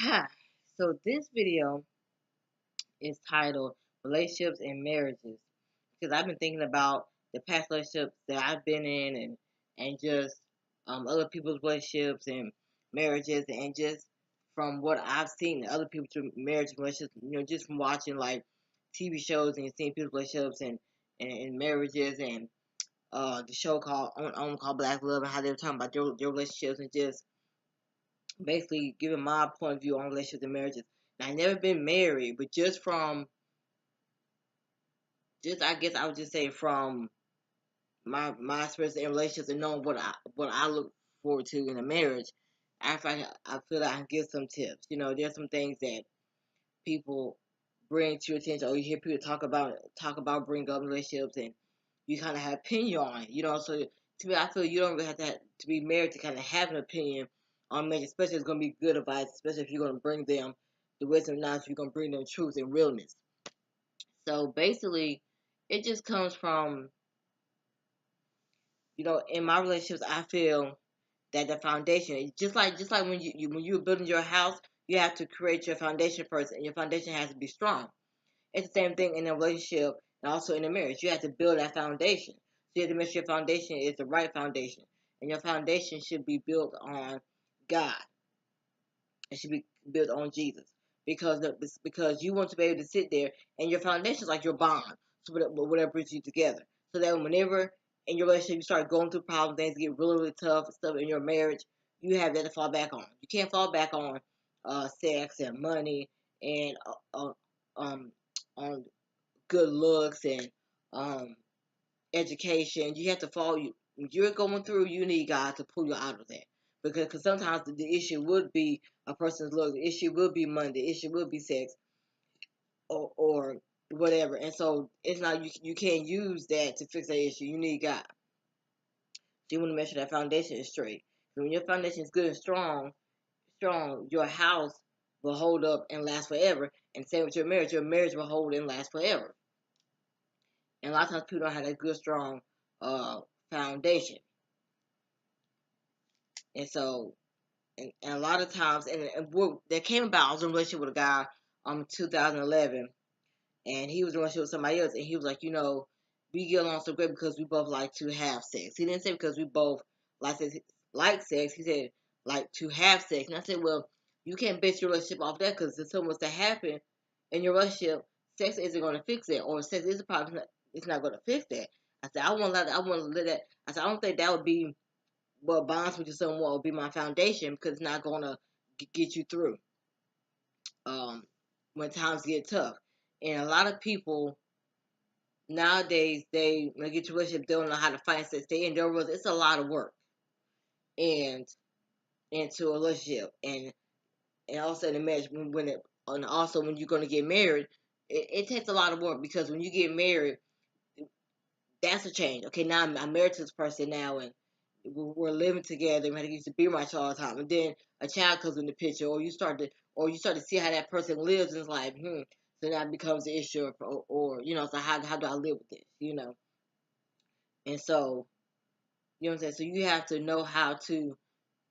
Hi. So this video is titled Relationships and Marriages because I've been thinking about the past relationships that I've been in and just other people's relationships and marriages and just from what I've seen in other people's marriage relationships, just from watching like TV shows and seeing people's relationships and marriages and the show called Black Love and how they were talking about their relationships and just basically giving my point of view on relationships and marriages. And I've never been married, but just I guess I would just say from my experience in relationships and knowing what I look forward to in a marriage, I feel like I can give some tips. There's some things that people bring to your attention, or you hear people talk about bring up relationships, and you kind of have opinion on it. So to me, I feel you don't really have to be married to kind of have an opinion on marriage, especially if it's gonna be good advice, especially if you're gonna bring them the wisdom and knowledge, you're gonna bring them truth and realness. So basically, it just comes from in my relationships, I feel that the foundation, just like when when you're building your house, you have to create your foundation first, and your foundation has to be strong. It's the same thing in a relationship and also in a marriage. You have to build that foundation. So you have to make sure your foundation is the right foundation, and your foundation should be built on God. It should be built on Jesus, because you want to be able to sit there, and your foundation is like your bond. So whatever brings you together, so that whenever in your relationship you start going through problems, things get really really tough and stuff in your marriage, you have that to fall back on. You can't fall back on sex and money and on good looks and um, education. You have to follow you. When you're going through, you need God to pull you out of that. Because cause sometimes the issue would be a person's look. The issue would be money. The issue would be sex or whatever. And so it's not you can't use that to fix that issue. You need God. So you want to make sure that foundation is straight. When your foundation is good and strong, your house will hold up and last forever. And same with your marriage will hold and last forever. And a lot of times people don't have that good, strong uh, foundation. And so, and a lot of times, and what that came about, I was in a relationship with a guy 2011, and he was in a relationship with somebody else, and he was like, we get along so great because we both like to have sex. He didn't say because we both like sex, He said like to have sex. And I said, well, you can't base your relationship off that, because if something was to happen in your relationship, sex isn't going to fix it, or sex is a problem. It's not going to fix that. I said, I want to let that. I said, I don't think that would be what bonds me to someone will be my foundation, because it's not going to get you through um, when times get tough. And a lot of people nowadays, when they get to a relationship, they don't know how to fight and stay in their rules. It's a lot of work and into a relationship, and also in a marriage and also when you're going to get married, it takes a lot of work, because when you get married, that's a change. Okay, now I'm married to this person now, and we're living together. We used to be my child all the time, and then a child comes in the picture, or you start to see how that person lives, and it's like, So now it becomes an issue, or so how do I live with this? And so you know what I'm saying. So you have to know how to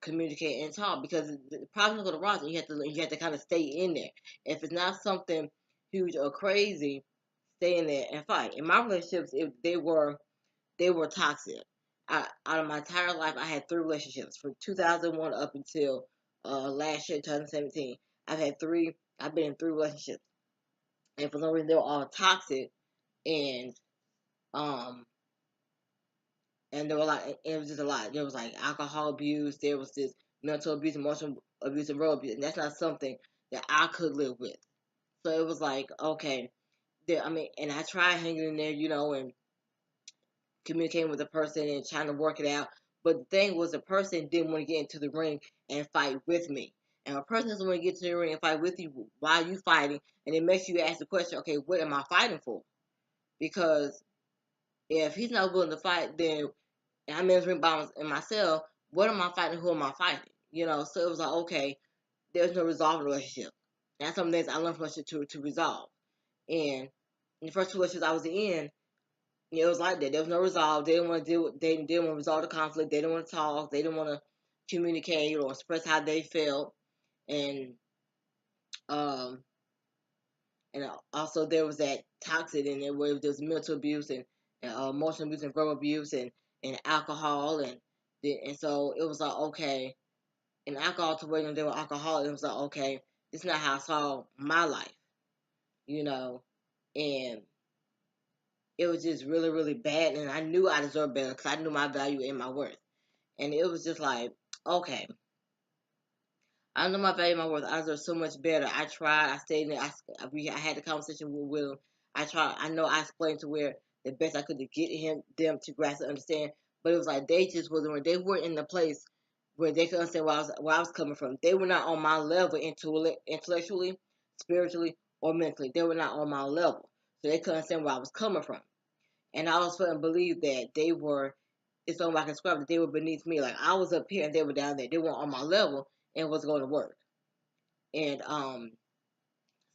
communicate and talk, because the problems are going to rise, and you have to kind of stay in there. If it's not something huge or crazy, stay in there and fight. In my relationships, if they were toxic. Out of my entire life, I had three relationships from 2001 up until last year, 2017. I've been in three relationships, and for some reason, they were all toxic, and um, and there were a lot. It was just a lot. There was like alcohol abuse. There was this mental abuse, emotional abuse, and verbal abuse, and that's not something that I could live with. So it was like, okay, and I tried hanging in there, and communicating with the person and trying to work it out. But the thing was, the person didn't want to get into the ring and fight with me. And a person doesn't want to get to the ring and fight with you, why are you fighting? And it makes you ask the question, okay, what am I fighting for? Because if he's not willing to fight, then I'm in the ring by myself. What am I fighting? Who am I fighting? So it was like, okay, there's no resolving relationship. That's some things I learned from relationship to resolve. And in the first two relationships I was in, it was like that. There was no resolve. They didn't want to deal with. They didn't want to resolve the conflict. They didn't want to talk. They didn't want to communicate or express how they felt. And Um, and also there was that toxic in there where there was mental abuse and emotional abuse and verbal abuse and alcohol and so it was like okay, and alcohol to where they were alcoholics. It was like okay, this is not how I saw my life, you know, and it was just really really bad. And I knew I deserved better because I knew my value and my worth, and it was just like okay, I know my value, my worth. I deserve so much better. I tried. I stayed in there. I had the conversation with Will. I tried. I know I explained to where the best I could to get them to grasp and understand. But it was like they just wasn't. They weren't in the place where they could understand where I was coming from. They were not on my level intellectually, spiritually, or mentally. They were not on my level, so they couldn't understand where I was coming from. And I was starting to believe that they were. It's only I can describe that they were beneath me. Like I was up here and they were down there. They weren't on my level and was going to work. And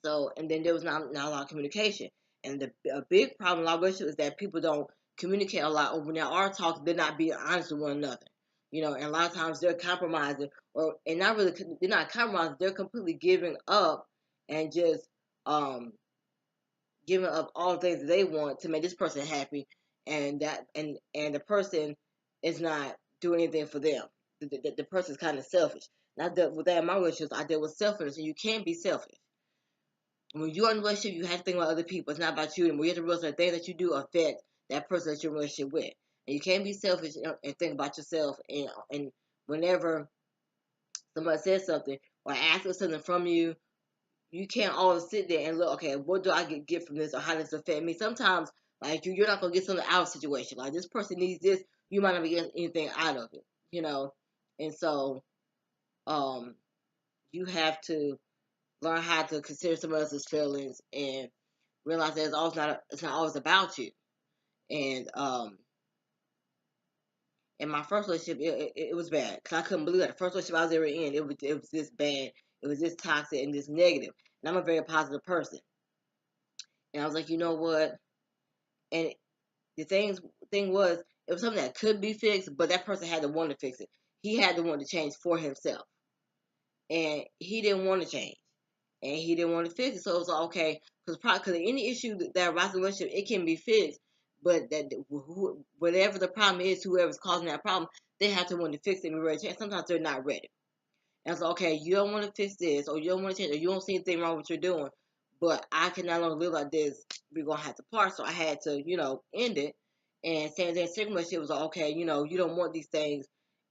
so and then there was not a lot of communication. And a big problem in our relationship is that people don't communicate a lot, or when they are talking, they're not being honest with one another. You know, and a lot of times they're compromising, or and not really, they're not compromising. They're completely giving up and just um giving up all the things that they want to make this person happy, and and the person is not doing anything for them. The person's kind of selfish. And I dealt with that in my relationships. I dealt with selfishness, and you can't be selfish. When you're in a relationship, you have to think about other people. It's not about you anymore. You have to realize that things that you do affect that person that you're in a relationship with. And you can't be selfish and think about yourself. And whenever somebody says something or asks for something from you, you can't always sit there and look, okay, what do I get from this or how does it affect me? Sometimes, like, you're not going to get something out of the situation. Like, this person needs this. You might not be getting anything out of it, you know? And so, um, you have to learn how to consider someone else's feelings and realize that it's not always about you. And in my first relationship, it was bad because I couldn't believe that the first relationship I was ever in, it was this bad, it was this toxic and this negative. And I'm a very positive person, and I was like, you know what? And the thing was, it was something that could be fixed, but that person had to want to fix it. He had to want to change for himself, and he didn't want to change. And he didn't want to fix it. So it was like, okay, because any issue that arises in a relationship, it can be fixed, but that whatever the problem is, whoever's causing that problem, they have to want to fix it and be ready to change. Sometimes they're not ready. And it's like, okay, you don't want to fix this, or you don't want to change, or you don't see anything wrong with what you're doing, but I can no longer live like this. We're gonna have to part. So I had to, end it. And saying that second relationship was like, okay, you don't want these things.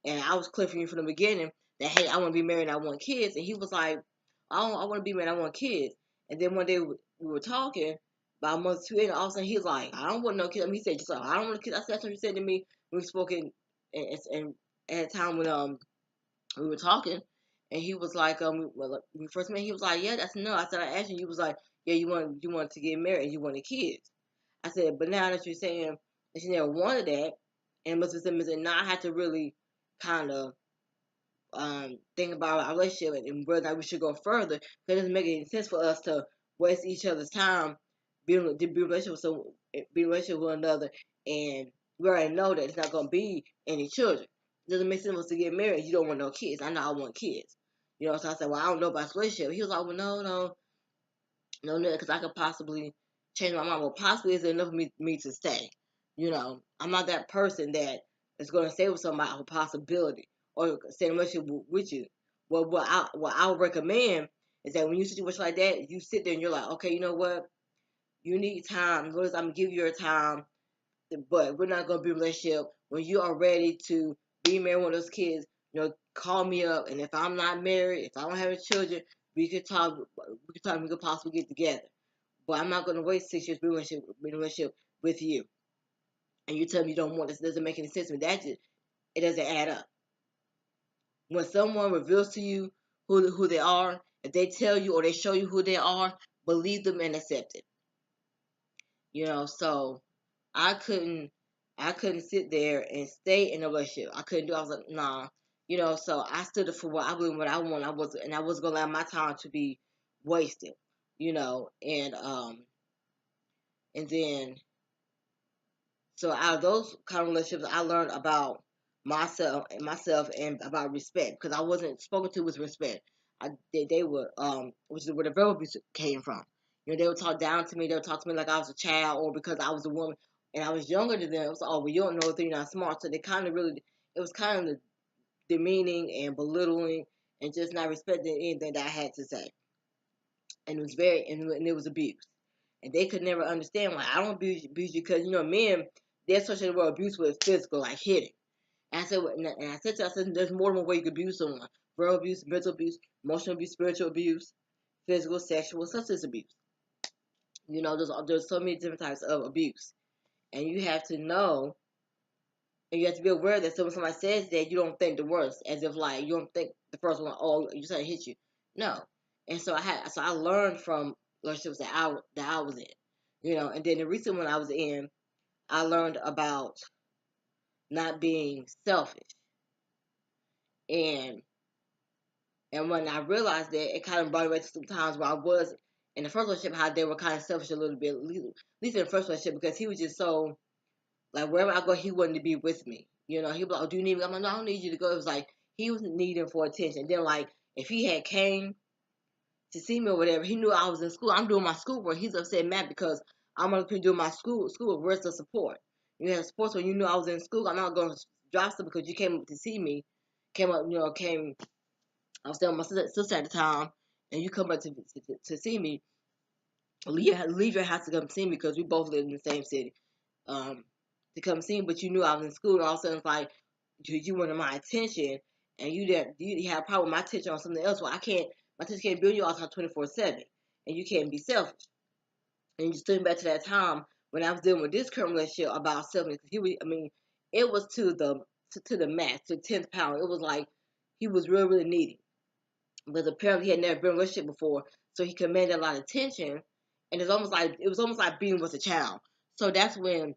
And I was clear from you from the beginning that hey, I want to be married and I want kids. And he was like, I want to be married, I want kids. And then one day we were talking about a month or two in, and all of a sudden he was like, I don't want no kids. I mean, he said just like I don't want kids. I said that's what you said to me when we spoke and at a time when we were talking, and he was like, well, when we first met, he was like, yeah, that's no. I said, I asked you, you was like, yeah, you wanted to get married, and you wanted kids. I said, but now that you're saying that you never wanted that, and Mr. Simmons and not have to really kind of think about our relationship and whether we should go further, because it doesn't make any sense for us to waste each other's time be relationship with be in relationship with one another, and we already know that it's not going to be any children. It doesn't make sense for us to get married. You don't want no kids. I know I want kids. So I said, well, I don't know about this relationship. He was like, well, no, because I could possibly change my mind. Well, possibly is enough for me to stay. I'm not that person that is going to stay with somebody for possibility or stay in a relationship with you. Well, what I would recommend is that when you situation like that, you sit there and you're like, okay, you know what? You need time. Notice I'm gonna give you your time, but we're not gonna be in a relationship when you are ready to be married with those kids. Call me up, and if I'm not married, if I don't have any children, we could talk. We could talk. We could possibly get together. But I'm not gonna wait 6 years to be in a relationship with you, and you tell me you don't want this. It doesn't make any sense to me. It doesn't add up. When someone reveals to you who they are, if they tell you or they show you who they are, believe them and accept it. So I couldn't I couldn't sit there and stay in a relationship. I couldn't do it. I was like, nah. So I stood up for what I believe, what I want. I wasn't gonna allow my time to be wasted. And then so out of those kind of relationships I learned about myself and about respect, because I wasn't spoken to with respect. they would which is where the verbal abuse came from. They would talk down to me. They would talk to me like I was a child or because I was a woman and I was younger than them. It was, oh, well, you don't know if you're not smart. So they kind of really, it was kind of demeaning and belittling and just not respecting anything that I had to say. And it was and it was abuse. And they could never understand why I don't abuse you because men, they associate the word abuse with physical, like hitting. And I said, and I said to her, I said, there's more than one way you can abuse someone: verbal abuse, mental abuse, emotional abuse, spiritual abuse, physical, sexual, substance abuse. There's so many different types of abuse, and you have to know, and you have to be aware that when somebody says that, you don't think the worst, as if like you don't think the first one, oh, you said hit you, no. And so I learned from relationships that I was in, and then the recent one I was in, I learned about not being selfish, and when I realized that, it kind of brought me back to some times where I was in the first relationship, how they were kind of selfish a little bit, at least in the first relationship, because he was just so, like, wherever I go, he wanted to be with me. He'd be like, oh, do you need me? I'm like, no, I don't need you to go. It was like, he was needing for attention. Then, like, if he had came to see me or whatever, he knew I was in school. I'm doing my schoolwork. He's upset mad because I'm going to be doing my school. Where's the support? You have support, so you knew I was in school. I'm not going to drop stuff because you came up to see me. I was staying with my sister at the time, and you come up to see me. Leave your house to come see me because we both live in the same city. Um, to come see me, but you knew I was in school, and all of a sudden it's like you wanted my attention, and you had a problem with my attention on something else. Well, my attention can't build you all the time 24/7, and you can't be selfish. And you just think back to that time when I was dealing with this current relationship about selfishness. It was to the max, to the 10th power. It was like he was really, really needy because apparently he had never been in a relationship before, so he commanded a lot of attention, and it was almost like being with a child. So that's when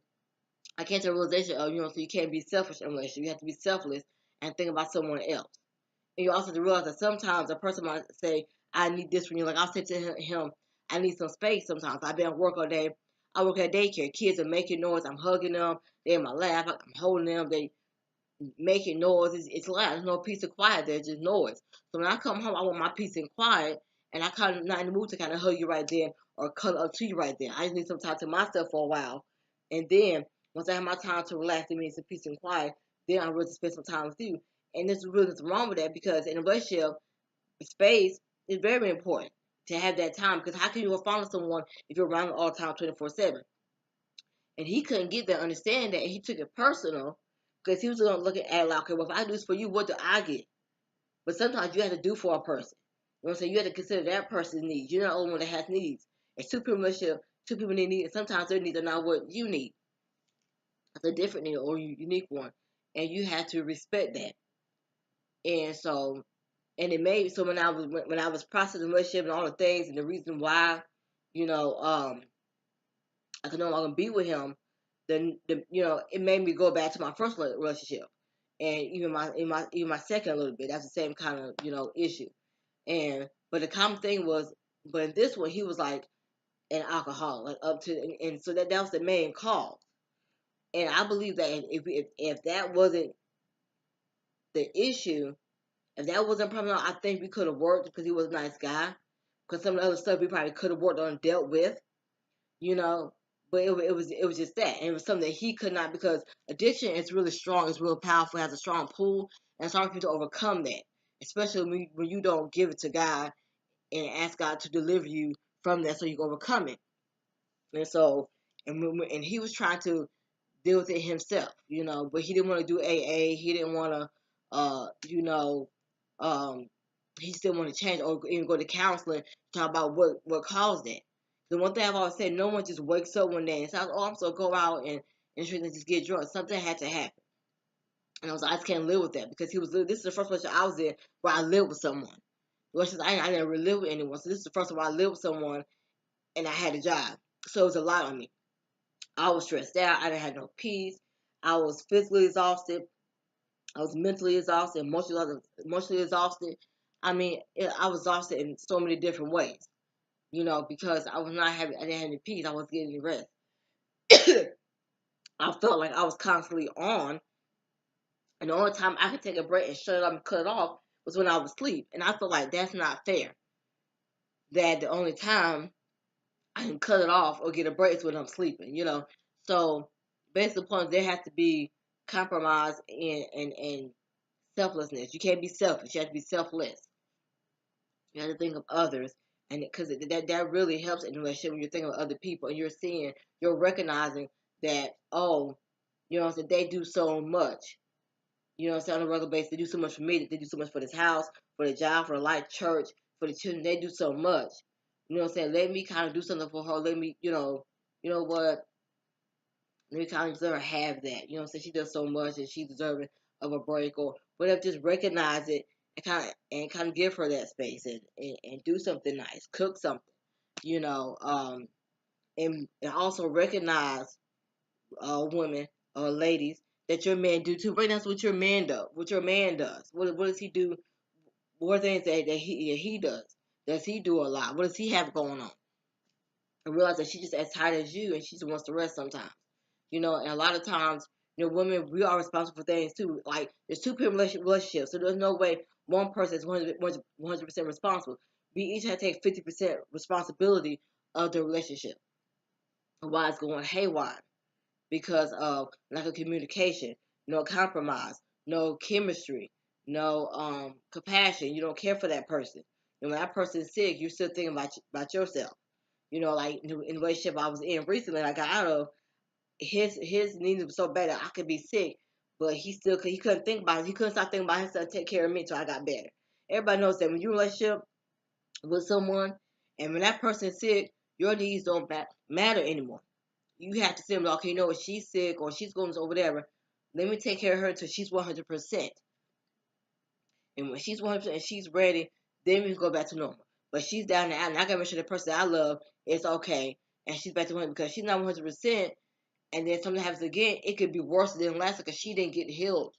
I came to the realization of, so you can't be selfish in a relationship. You have to be selfless and think about someone else. And you also have to realize that sometimes a person might say, I need this from you. Like I'll say to him, I need some space sometimes. I've been at work all day. I work at daycare. Kids are making noise. I'm hugging them. They're in my lap. I'm holding them. They making noise. It's loud. There's no peace and quiet. There's just noise. So when I come home, I want my peace and quiet, and I kind of not in the mood to kind of hug you right then or cuddle up to you right then. I just need some time to myself for a while, and then once I have my time to relax and need some peace and quiet, then I'm ready to spend some time with you. And there's really nothing wrong with that because in a relationship, space is very important to have that time. Because how can you follow someone if you're around all the time, 24/7? And he couldn't get that understanding that, and he took it personal because he was going to look at it like, okay, well, if I do this for you, what do I get? But sometimes you have to do for a person. You know what I'm saying? You have to consider that person's needs. You're not the only one that has needs. It's two people in a relationship, two people need needs, and sometimes their needs are not what you need. It's a different need or a unique one. And you have to respect that. And so, and it made, so when I was processing the relationship and all the things and the reason why, you know, I could no longer be with him, then it made me go back to my first relationship, and even my second a little bit. That's the same kind of issue. And but the common thing was, but in this one he was like an alcoholic, like up to, and so that was the main cause. And I believe that if that wasn't the issue, if that wasn't a problem, I think we could have worked because he was a nice guy. Because some of the other stuff we probably could have worked on and dealt with, you know. But it was just that, and it was something that he could not, because addiction is really strong, it's real powerful, it has a strong pull, and it's hard for you to overcome that, especially when you don't give it to God and ask God to deliver you from that so you can overcome it. And so, and he was trying to deal with it himself, but he didn't want to do AA. He didn't want to, um, he still want to change or even go to counseling, talk about what caused that. The one thing I've always said, no one just wakes up one day and says, "Oh, I'm so go out and just get drunk." Something had to happen, and I just can't live with that because he was. This is the first relationship I was in where I lived with someone. I never really lived with anyone, so this is the first time I lived with someone and I had a job, so it was a lot on me. I was stressed out. I didn't have no peace. I was physically exhausted. I was mentally exhausted, emotionally exhausted. I was exhausted in so many different ways, because I didn't have any peace. I wasn't getting any rest. I felt like I was constantly on, and the only time I could take a break and shut it up and cut it off was when I was asleep. And I feel like that's not fair. That the only time I can cut it off or get a break is when I'm sleeping, you know. So based upon there has to be compromise and selflessness. You can't be selfish. You have to be selfless. You have to think of others. And because that really helps in a relationship when you're thinking of other people and you're recognizing that, oh, you know what I'm saying, they do so much. You know what I'm saying, on a regular basis, they do so much for me, they do so much for this house, for the job, for the life church, for the children, they do so much. You know what I'm saying? Let me kind of do something for her. Let me, you know what? Let me kind of let her have that. You know what I'm saying? She does so much and she's deserving of a break or whatever. Just recognize it and kind of give her that space and do something nice, cook something, you know, and also recognize women or ladies that your man do too. Right, that's what your man does. What your man does. What does he do? What are things that he does? Does he do a lot? What does he have going on? And realize that she's just as tired as you, and she just wants to rest sometimes. You know, and a lot of times, women, we are responsible for things too. Like there's two people relationships, so there's no way one person is 100% responsible. We each have to take 50% responsibility of the relationship. Why it's going haywire because of lack of communication, no compromise, no chemistry, no compassion. You don't care for that person. And when that person is sick, you're still thinking about yourself. You know, like in the relationship I was in recently, I got out of, his needs were so bad that I could be sick, but he couldn't think about it. He couldn't stop thinking about himself and take care of me until I got better. Everybody knows that when you're in a relationship with someone, and when that person is sick, your needs don't matter anymore. You have to say, okay, you know what, she's sick or she's going or whatever. Let me take care of her until she's 100%. And when she's 100% and she's ready, then we can go back to normal. But she's down and out, and I gotta make sure the person I love is okay, and she's back to 100 because she's not 100%, and then something happens again, it could be worse than last because she didn't get healed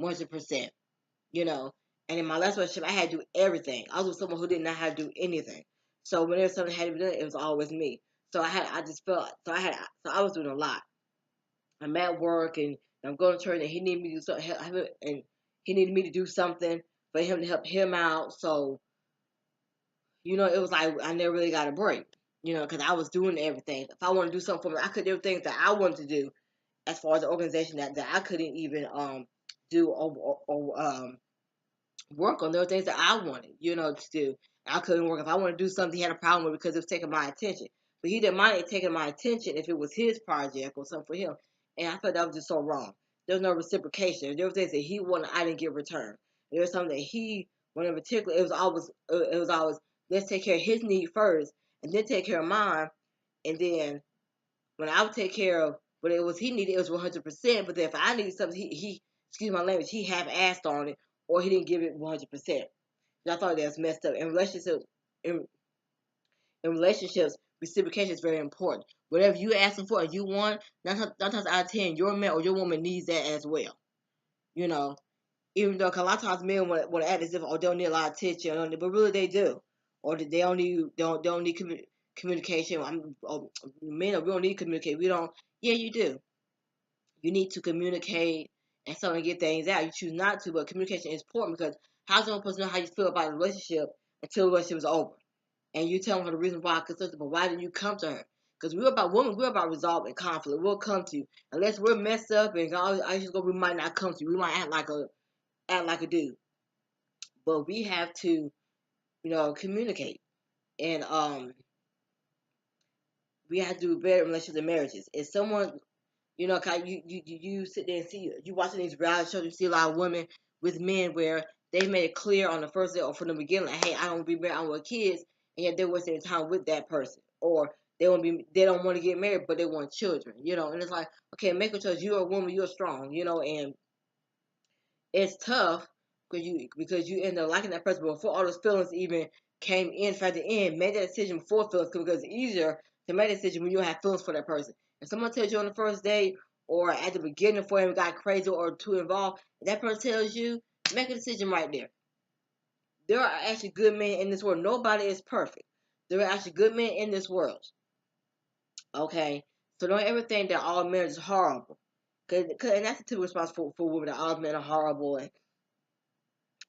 100%. You know. And in my last relationship, I had to do everything. I was with someone who did not have to do anything. So whenever something had to be done, it was always me. So I just felt, so I was doing a lot. I'm at work and I'm going to church and he needed me to do something, and he needed me to do something for him to help him out. So, it was like I never really got a break, because I was doing everything. If I want to do something for me, I could do things that I wanted to do as far as the organization that I couldn't even do or work on. There were things that I wanted, to do. I couldn't work. If I wanted to do something, he had a problem with it because it was taking my attention. But he didn't mind it taking my attention if it was his project or something for him. And I thought that was just so wrong. There was no reciprocation. There were things that he wanted, I didn't get returned. There was something that he wanted in particular. It was always let's take care of his need first, and then take care of mine. And then when I would take care of what it was he needed, it was 100%. But then if I needed something, he excuse my language, he half assed on it, or he didn't give it 100%. And I thought that was messed up. In, in relationships, reciprocation is very important. Whatever you asking for and you want, nine times out of 10, your man or your woman needs that as well. You know, even though 'cause a lot of times men want to act as if they don't need a lot of attention, but really they do, or they don't need communication. Men, we don't need communication. We don't. Yeah, you do. You need to communicate and so and get things out. You choose not to, but communication is important because how's the other person know how you feel about a relationship until the relationship is over? And you tell her the reason why, but why didn't you come to her? Because we're about women, we're about resolving conflict. We'll come to you unless we're messed up and I just go. We might not come to you. We might act like a dude, but we have to, communicate and we have to do better in relationships and marriages. If someone, you sit there and see you watching these reality shows, you see a lot of women with men where they made it clear on the first day or from the beginning, like, hey, I don't want to be married, I want kids, and yet they're wasting their time with that person, or they don't want to get married, but they want children, and it's like, okay, make a choice. You're a woman, you're strong, and it's tough because you end up liking that person before all those feelings even came in. At the end, make that decision before feelings come because it's easier to make a decision when you have feelings for that person. If someone tells you on the first date or at the beginning before it got crazy or too involved, if that person tells you, make a decision right there. There are actually good men in this world. Nobody is perfect. There are actually good men in this world. Okay? So don't ever think that all men is horrible. And that's the typical response for women, that all men are horrible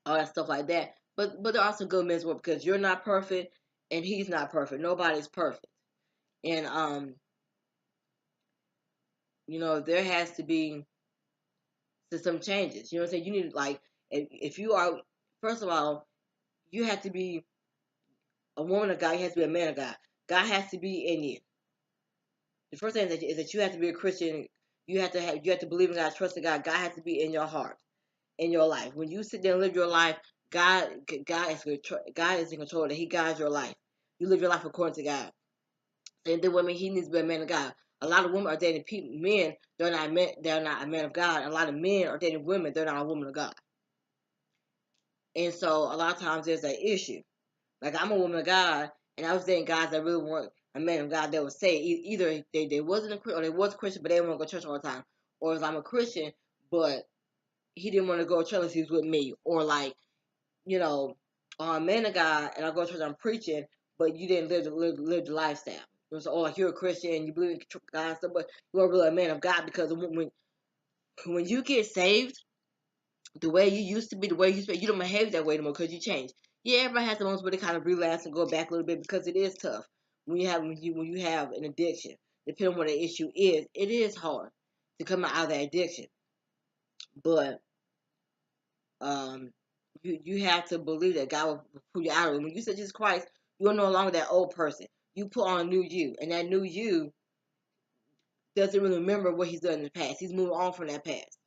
all that stuff like that. But there are some good men as well, because you're not perfect and he's not perfect. Nobody's perfect. And there has to be some changes. You know what I'm saying? You need, like, if you are, first of all, you have to be a woman of God. You have to be a man of God. God has to be in you. The first thing is that you have to be a Christian. You have to believe in God, trust in God. God has to be in your heart, in your life. When you sit there and live your life, God is in control. That He guides your life. You live your life according to God. And the women, he needs to be a man of God. A lot of women are dating men. They're not men. They're not a man of God. A lot of men are dating women. They're not a woman of God. And so a lot of times there's an issue. Like, I'm a woman of God, and I was dating guys that really weren't a man of God. That would say either they wasn't a Christian, or they was a Christian, but they didn't want to go to church all the time. Or if I'm a Christian, but he didn't want to go to church unless he was with me. Or, like, I'm a man of God, and I go to church, I'm preaching, but you didn't live the lifestyle. So, like, you're a Christian, and you believe in God and stuff, but you're really a man of God, because when you get saved, the way you used to be, the way you speak, you don't behave that way anymore, because you changed. Yeah, everybody has the moments where they kind of relapse and go back a little bit, because it is tough when you have an addiction. Depending on what the issue is, it is hard to come out of that addiction. But um, you have to believe that God will pull you out of it. When you say Jesus Christ, you're no longer that old person. You put on a new you, and that new you doesn't really remember what he's done in the past. He's moving on from that past.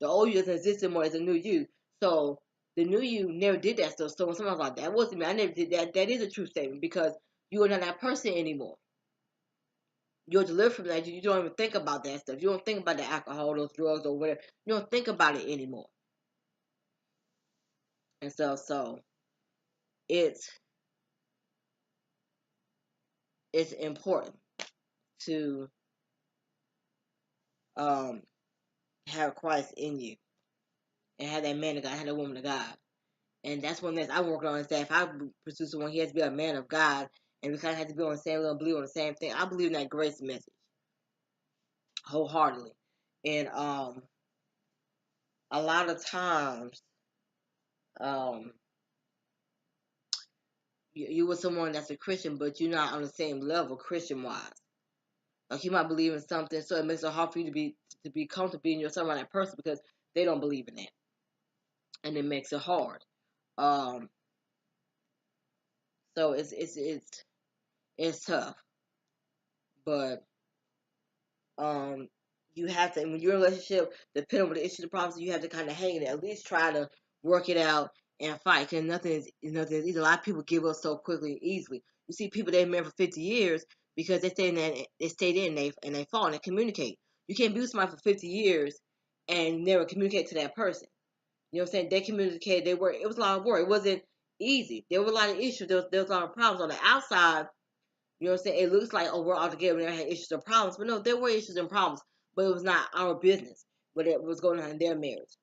The old you doesn't exist anymore as a new you. So the new you never did that stuff. So when someone's like, that wasn't me, I never did that, that is a true statement, because you are not that person anymore. You're delivered from that. You don't even think about that stuff. You don't think about the alcohol, those drugs, or whatever. You don't think about it anymore. And so it's it's important to um have Christ in you, and have that man of God, have that woman of God. And that's one thing I work on, is that if I pursue someone, he has to be a man of God, and we kind of have to be on the same level, believe on the same thing. I believe in that grace message wholeheartedly. And a lot of times, um, you with someone that's a Christian, but you're not on the same level Christian wise. Like, you might believe in something, so it makes it hard for you to be comfortable being yourself around that person, because they don't believe in that, and it makes it hard. Um, so it's tough, but um, you have to, when you're in a relationship, depending on what the issue, the problems, you have to kind of hang in there, at least try to work it out and fight. Because nothing is easy. A lot of people give up so quickly and easily. You see people they've been for 50 years because they stayed in, and they fought and they communicate. You can't be with somebody for 50 years and never communicate to that person. You know what I'm saying? They communicated. It was a lot of work. It wasn't easy. There were a lot of issues. There was a lot of problems on the outside. You know what I'm saying? It looks like, oh, we're all together. We never had issues or problems. But no, there were issues and problems. But it was not our business what it was going on in their marriage.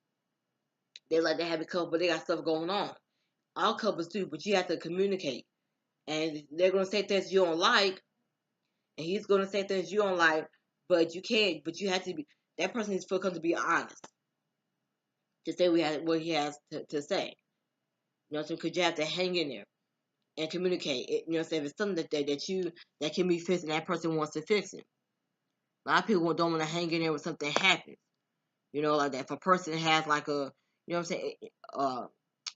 They're like, they have a couple, but they got stuff going on. All couples do, but you have to communicate. And they're going to say things you don't like, and he's going to say things you don't like, but you can't, but you have to be, that person is supposed to be honest to say what he has to say. You know what I'm saying? Because you have to hang in there and communicate. You know what I'm saying? If it's something that can be fixed and that person wants to fix it. A lot of people don't want to hang in there when something happens. Like that. If a person has like you know what I'm saying,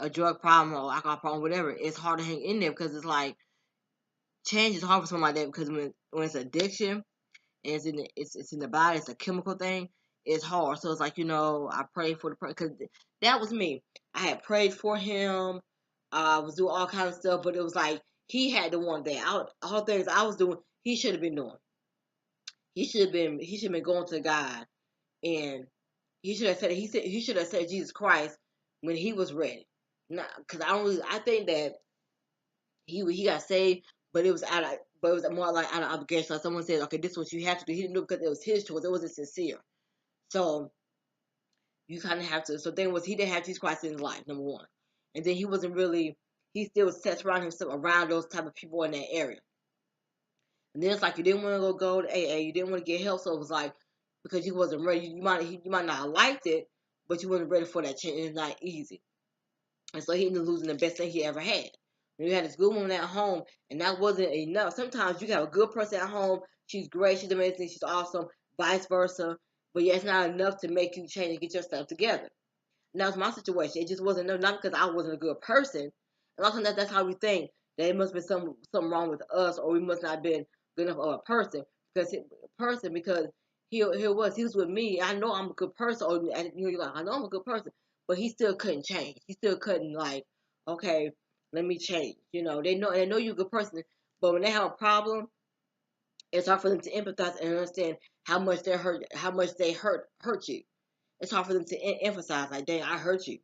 a drug problem or alcohol problem, whatever, it's hard to hang in there, because it's like, change is hard for someone like that, because when it's addiction and it's in the body, it's a chemical thing. It's hard. So it's like, I prayed for the person, because that was me. I had prayed for him. I was doing all kinds of stuff, but it was like he had the one thing. All things I was doing, he should have been doing. He should have been going to God, and he should have said Jesus Christ when he was ready. Not because I think that he got saved, but it was more like out of obligation. Like, someone said, okay, this is what you have to do. He didn't do it because it was his choice. It wasn't sincere. So you kind of have to. So then he didn't have Jesus Christ in his life, number one, and then he still sets around himself around those type of people in that area. And then it's like, you didn't want to go to AA, you didn't want to get help, so it was like, because you wasn't ready. You might not have liked it, but you wasn't ready for that change. It's not easy. And so he ended up losing the best thing he ever had. You had this good woman at home, and that wasn't enough. Sometimes you have a good person at home. She's great. She's amazing. She's awesome. Vice versa. But yeah, it's not enough to make you change and get yourself together. And that was my situation. It just wasn't enough. Not because I wasn't a good person. And often that's how we think that it must be something wrong with us, or we must not have been good enough of a person because he was with me. I know I'm a good person, or you're like, I know I'm a good person, but he still couldn't change. He still couldn't, like, okay, let me change. They know you're a good person, but when they have a problem, it's hard for them to empathize and understand how much they hurt you. It's hard for them to emphasize, like, dang, I hurt you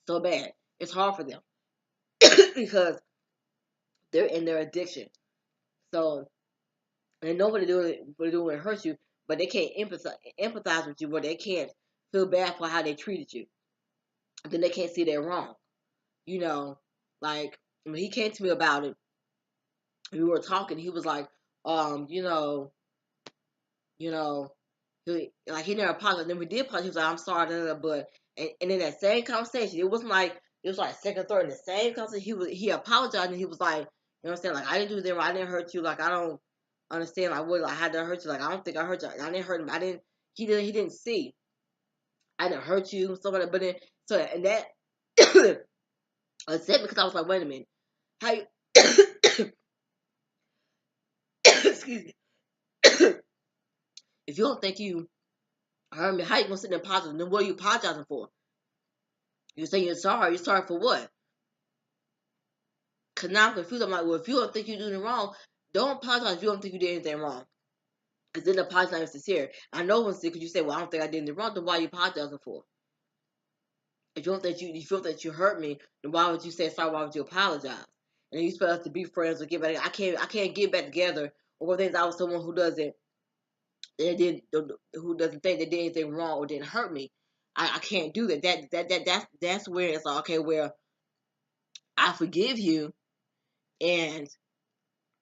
so bad. It's hard for them because they're in their addiction. So they know what they're doing when it hurts you, but they can't empathize with you, but they can't feel bad for how they treated you. Then they can't see they're wrong. You know, like when he came to me about it, we were talking. He was like, um, you know, you know, he never apologized. Then we did apologize. He was like, I'm sorry, but and in that same conversation, it was like second, third, in the same conversation, he apologized and he was like, you know what I'm saying, like, I didn't do that. I didn't hurt you. Like, I don't understand. Like, what? Like, I had to hurt you. Like, I don't think I hurt you. I didn't hurt him. I didn't. He didn't see. I didn't hurt you. Stuff like that. But then so and that upset me because I was like, wait a minute, how you? Excuse me. If you don't think you hurt me, how you gonna sit there and apologize? Then what are you apologizing for? You say you're sorry. You're sorry for what? Because now I'm confused. I'm like, well, if you don't think you're doing it wrong, don't apologize if you don't think you did anything wrong. Because then the apology is sincere. I know when because you say, well, I don't think I did anything wrong, then why are you apologizing for? If you don't think you feel that you hurt me, then why would you say sorry? Why would you apologize? And you expect us to be friends or get back. I can't get back together over things I was someone who doesn't think they did anything wrong or didn't hurt me. I can't do that. That's where it's like, okay, well, I forgive you and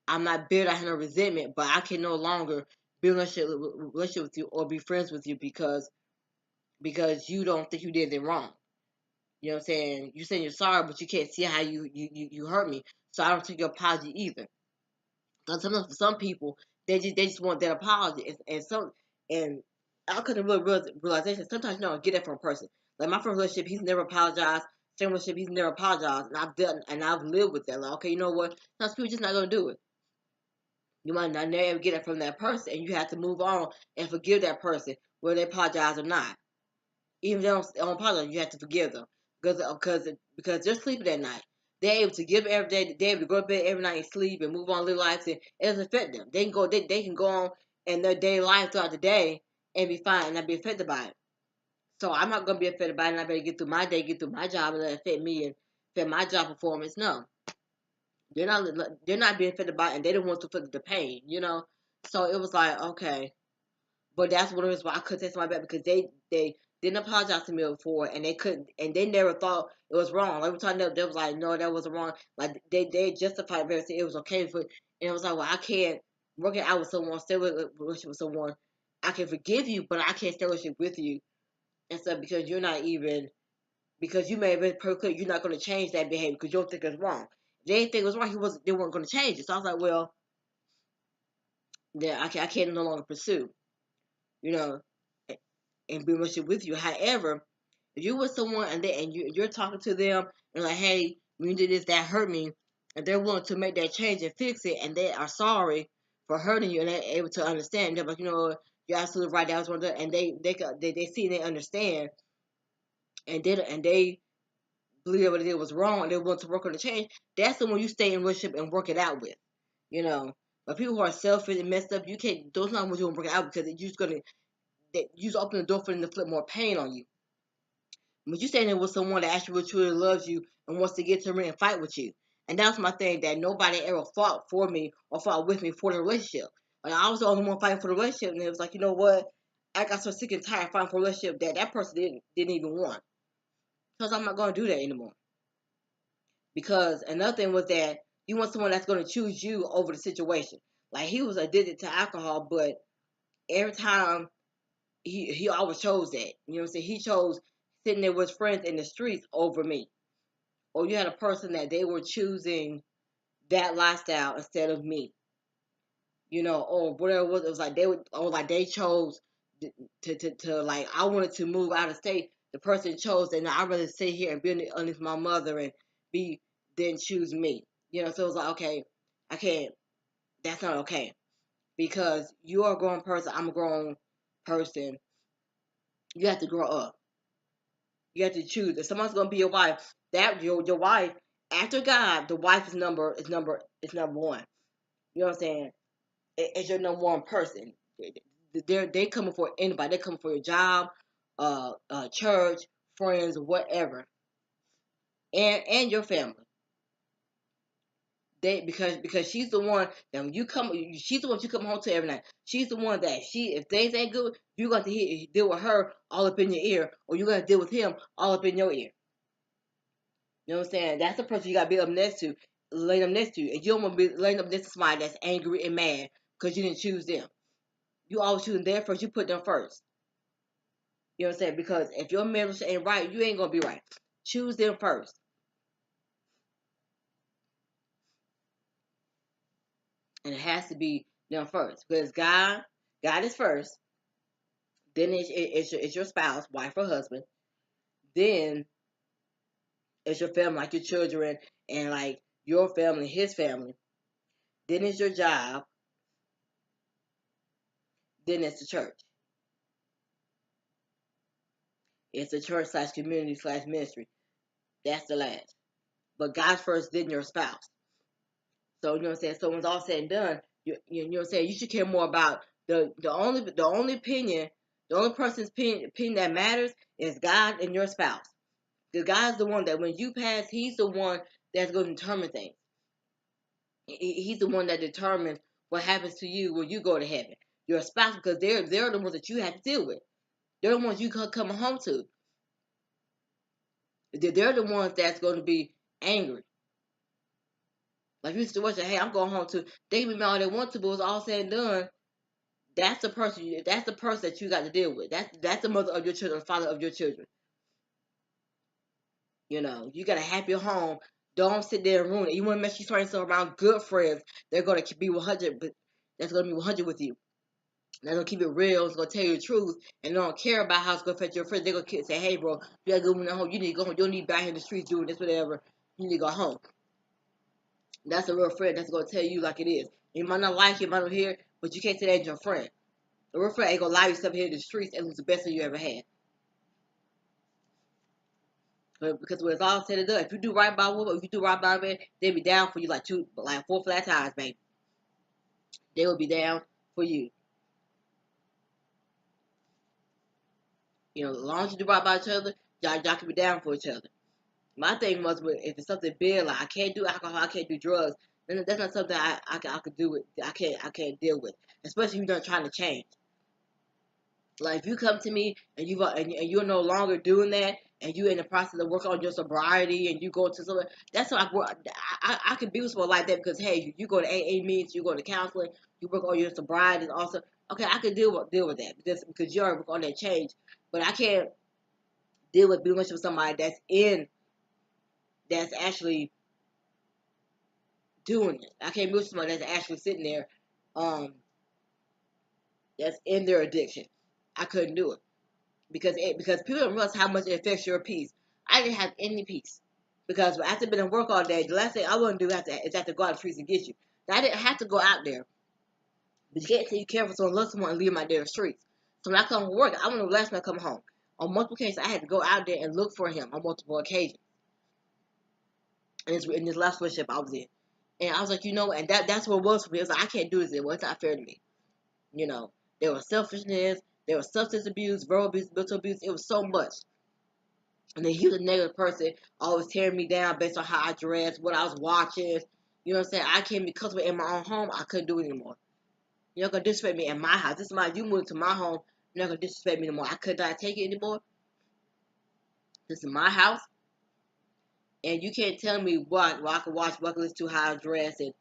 I'm not bitter, I have no resentment, but I can no longer be in a relationship with you or be friends with you because you don't think you did anything wrong. You know what I'm saying? You're saying you're sorry, but you can't see how you hurt me. So I don't take your apology either. Because sometimes for some people, they just want that apology, and I couldn't really realization. Sometimes you don't get that from a person. Like my first relationship, he's never apologized. Second relationship, he's never apologized, and I've lived with that. Like, okay, you know what? Sometimes people just not gonna do it. You might not never get it from that person, and you have to move on and forgive that person, whether they apologize or not. Even if they don't apologize, you have to forgive them because they're sleeping that night. They're able to give every day. They're able to go to bed every night and sleep and move on live lives, and it doesn't affect them. They can go on in their daily life throughout the day and be fine and not be affected by it. So I'm not gonna be affected by it. And I better get through my day, get through my job, and let it affect me and affect my job performance. No, they're not being affected by it, and they don't want to feel the pain. So it was like, okay. But that's one of the reasons why I couldn't take my back because they didn't apologize to me before and they couldn't and they never thought it was wrong. Every time they was like, no, that wasn't wrong. Like they justified everything. It was okay for, and it was like, well, I can't work it out with someone, stay with a relationship with someone. I can forgive you, but I can't stay in a relationship with you and stuff because you're not even because you may have been perfect. You're not going to change that behavior because you don't think it's wrong. If they didn't think it was wrong, they weren't going to change it. So I was like, well, then I can't no longer pursue. You know, and be in a relationship with you. However, if you with someone you're talking to them and like, hey, when you did this, that hurt me, and they're willing to make that change and fix it, and they are sorry for hurting you, and they're able to understand, they're like, you're absolutely right. That was one of the, and they see and they understand, and they believe what they did was wrong, and they want to work on the change. That's the one you stay in a relationship and work it out with, you know. But people who are selfish and messed up, you can't. Those not what you want to work it out because you just open the door for them to flip more pain on you. But you standing with someone that actually truly loves you and wants to get to the ring and fight with you. And that's my thing, that nobody ever fought for me or fought with me for the relationship. Like I was the only one fighting for the relationship, and it was like, you know what? I got so sick and tired of fighting for a relationship that person didn't even want. Because I'm not gonna do that anymore. Because another thing was that you want someone that's gonna choose you over the situation. Like he was addicted to alcohol, but every time he always chose that. You know what I'm saying? He chose sitting there with friends in the streets over me. Or you had a person that they were choosing that lifestyle instead of me. Or whatever it was like they would, or like they chose to like I wanted to move out of state. The person chose that I'd rather sit here and be underneath my mother and be then choose me. So it was like, okay, I can't. That's not okay because you're a grown person. I'm a grown person. You have to grow up. You have to choose. If someone's gonna be your wife, that your wife after God, the wife is number one. You know what I'm saying? It's your number one person. They coming for anybody. They coming for your job, church, friends, whatever, and your family. Because she's the one that when you come, she's the one you come home to every night. She's the one that if things ain't good, you got to deal with her all up in your ear, or you got to deal with him all up in your ear. You know what I'm saying? That's the person you got to be up next to, laying up next to you, and you don't want to be laying up next to somebody that's angry and mad because you didn't choose them. You always choose them there first. You put them first. You know what I'm saying? Because if your marriage ain't right, you ain't gonna be right. Choose them first, and it has to be them first. Because God is first. Then it's your spouse, wife or husband. Then it's your family, like your children, and like your family, his family. Then it's your job. Then it's the church. It's the church slash community slash ministry. That's the last. But God's first, then your spouse. So you know what I'm saying. So when it's all said and done, you know what I'm saying. You should care more about the only opinion, the only person's opinion that matters is God and your spouse. Because God's the one that when you pass, He's the one that's going to determine things. He's the one that determines what happens to you when you go to heaven. Your spouse, because they're the ones that you have to deal with. They're the ones you come home to. They're the ones that's going to be angry. Like you used to watch, hey, I'm going home to. They can be mad all they want to, but it's all said and done. That's the person. That's the person that you got to deal with. That's the mother of your children, the father of your children. You got a happy home. Don't sit there and ruin it. You want to make sure you find yourself around good friends. They're gonna be 100, but that's gonna be 100 with you. They're gonna keep it real. It's gonna tell you the truth, and they don't care about how it's gonna affect your friends. They're gonna say, "Hey, bro, you gotta go home. You need to go home. You don't need to be out here in the streets doing this, whatever. You need to go home." That's a real friend. That's gonna tell you like it is. You might not like it, might not hear, but you can't say that's your friend. A real friend ain't gonna lie yourself here in the streets and lose the best thing you ever had. But because when it's all said and done, if you do right by a woman, if you do right by a man, they'll be down for you like 4 flat tires, baby. They will be down for you. As long as you do right by each other, y'all can be down for each other. My thing was, if it's something big like I can't do alcohol, I can't do drugs, then that's not something I could do with. I can't deal with, especially if you're not trying to change. Like if you come to me and you're no longer doing that, and you're in the process of working on your sobriety, and you go to something, that's what I can be with someone like that because hey, you go to AA meetings, you go to counseling, you work on your sobriety, and also okay, I can deal with that because you already work on that change, but I can't deal with being with somebody that's actually doing it. I can't be with somebody that's actually sitting there, um, that's in their addiction. I couldn't do it because people don't realize how much it affects your peace. I didn't have any peace because after being at work all day, the last thing I want to do is have to go out the streets and get you. Now, I didn't have to go out there, but you can't say you care for someone, love someone, and leave them out there in the streets. So when I come to work, I want to last when I come home. On multiple occasions, I had to go out there and look for him on multiple occasions. In this last relationship I was in, and I was like, and that's what it was for me. It was like I can't do this anymore. It's not fair to me. You know, there was selfishness, there was substance abuse, verbal abuse, mental abuse. It was so much. And then he was a negative person, always tearing me down based on how I dressed, what I was watching. You know what I'm saying? I can't be comfortable in my own home. I couldn't do it anymore. You're not gonna disrespect me in my house. This is you moved to my home. You're not gonna disrespect me anymore. I could not take it anymore. This is my house, and you can't tell me what I can watch, what I can listen to, how I dress, and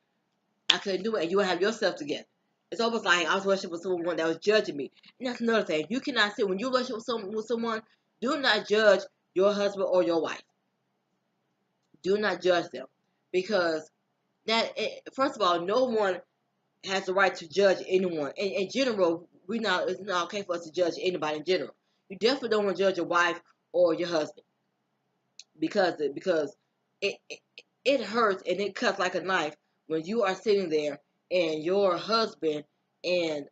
I couldn't do it. And you would have yourself together. It's almost like I was worshiping with someone that was judging me. And that's another thing. You cannot sit when you worship with someone. Do not judge your husband or your wife. Do not judge them, because first of all, no one has the right to judge anyone. In general, it's not okay for us to judge anybody in general. You definitely don't want to judge your wife or your husband, because it it hurts and it cuts like a knife when you are sitting there and your husband and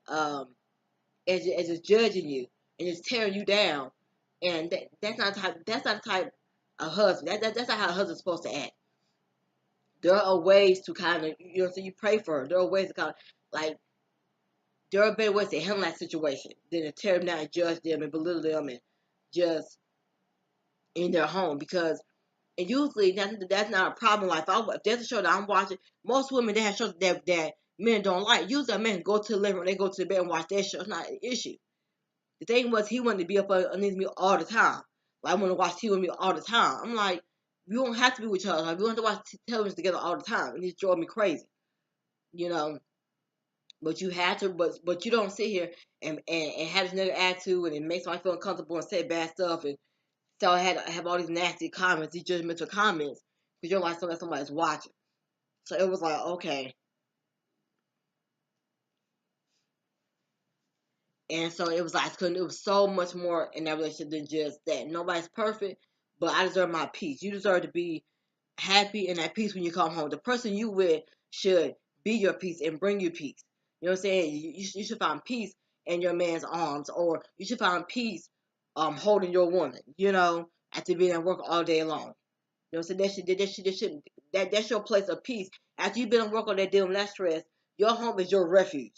is just judging you and just tearing you down, and that's not the type of husband. That's not how a husband's supposed to act. There are ways to kind of, so you pray for her. There are ways to kind of, like, there are better ways to handle that situation than to tear them down and judge them and belittle them and just in their home, because and usually that's not a problem. Like if there's a show that I'm watching, most women, they have shows that men don't like. Usually a man go to the living room, they go to the bed and watch their show. It's not an issue. The thing was, he wanted to be up underneath me all the time. Like, I want to watch TV with me all the time. I'm like, we don't have to be with each other. Like, we don't have to watch television together all the time. It just drove me crazy, you know. But you had to, but you don't sit here and have this negative attitude, and it makes somebody feel uncomfortable and say bad stuff, and so I had to have all these nasty comments, these judgmental comments, because you don't like something that somebody's watching. So it was like, okay. And so it was like, it was so much more in that relationship than just that. Nobody's perfect, but I deserve my peace. You deserve to be happy and at peace when you come home. The person you with should be your peace and bring you peace. You know what I'm saying? You should find peace in your man's arms, or you should find peace holding your woman, after being at work all day long. You know what I'm saying? That's your place of peace. After you've been at work all day dealing with that stress, your home is your refuge.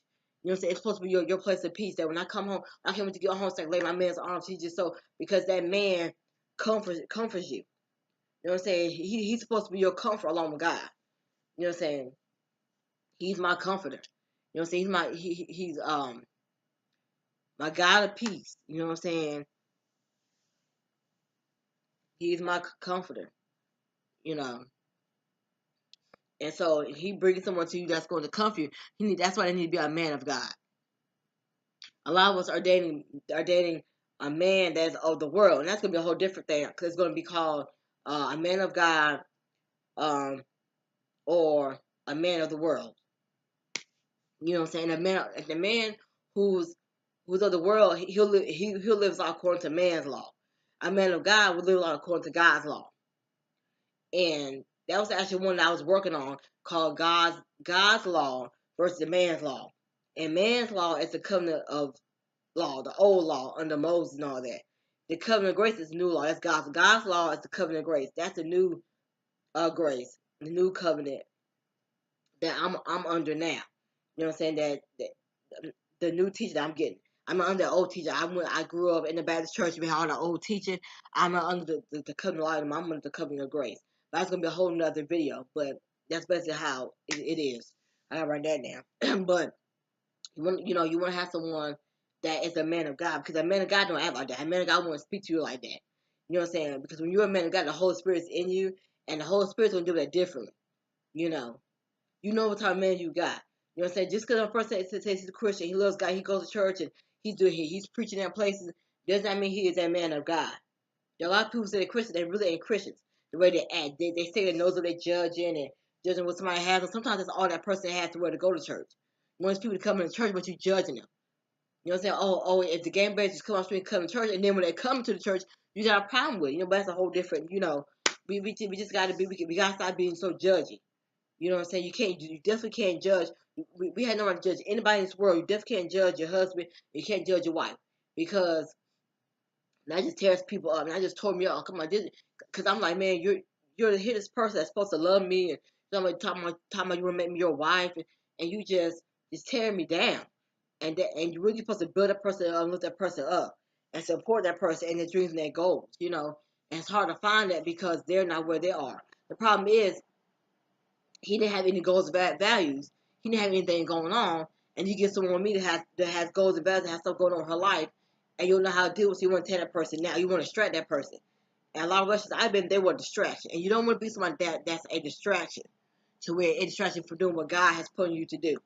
You know what I'm saying? It's supposed to be your place of peace. That when I come home, I can't wait to get home so I can lay my man's arms. He's just so, because that man comforts you. You know what I'm saying? He's supposed to be your comfort along with God. You know what I'm saying? He's my comforter. You know what I'm saying? He's my God of peace. You know what I'm saying? He's my comforter. You know. And so he brings someone to you that's going to comfort you. That's why they need to be a man of God. A lot of us are dating a man that's of the world, and that's gonna be a whole different thing, because it's gonna be called a man of God, um, or a man of the world. You know what I'm saying? The man who's of the world, he'll live according to man's law. A man of God will live according to God's law. And that was actually one that I was working on, called God's law versus the man's law. And man's law is the covenant of law, the old law under Moses and all that. The covenant of grace is the new law. That's God's law is the covenant of grace. That's the new grace, the new covenant that I'm under now. You know what I'm saying? That the new teaching that I'm getting. I'm not under the old teacher. I grew up in the Baptist church. We had all the old teaching. I'm not under the covenant law. I'm under the covenant of grace. But that's gonna be a whole nother video. But that's basically how it is. I gotta write that down. But you want to have someone that is a man of God, because a man of God don't act like that. A man of God won't speak to you like that. You know what I'm saying? Because when you're a man of God, the Holy Spirit's in you, and the Holy Spirit's gonna do that differently. You know. You know what type of man you got. You know what I'm saying? Just because a person says he's a Christian, he loves God, he goes to church, and he's preaching in places, does not mean he is a man of God. There are a lot of people say they're Christians, they really ain't Christians. The way they act, they say they knows what they're judging and judging what somebody has, and sometimes that's all that person has to wear to go to church. You want people to come into church, but you judging them. You know what I'm saying? If the gang bangers just come off the street and come to church, and then when they come to the church, you got a problem with it. But that's a whole different, we just got to be, we got to stop being so judgy. You know what I'm saying? You definitely can't judge. We had no right to judge anybody in this world. You definitely can't judge your husband. You can't judge your wife, because that just tears people up. And I just told me, oh, come on, because I'm like, man, you're the hittest person that's supposed to love me, and somebody talking about you want to make me your wife, and you just tearing me down. And you're really supposed to build that person up, lift that person up, and support that person in their dreams and their goals. And it's hard to find that because they're not where they are. The problem is, he didn't have any goals and values. He didn't have anything going on. And you get someone with me that has goals and values, that has stuff going on in her life, and you don't know how to deal with it. So you want to tell that person now. You want to distract that person. And a lot of relationships I've been, they were a distraction. And you don't want to be somebody that's a distraction, to where a distraction for doing what God has put you to do.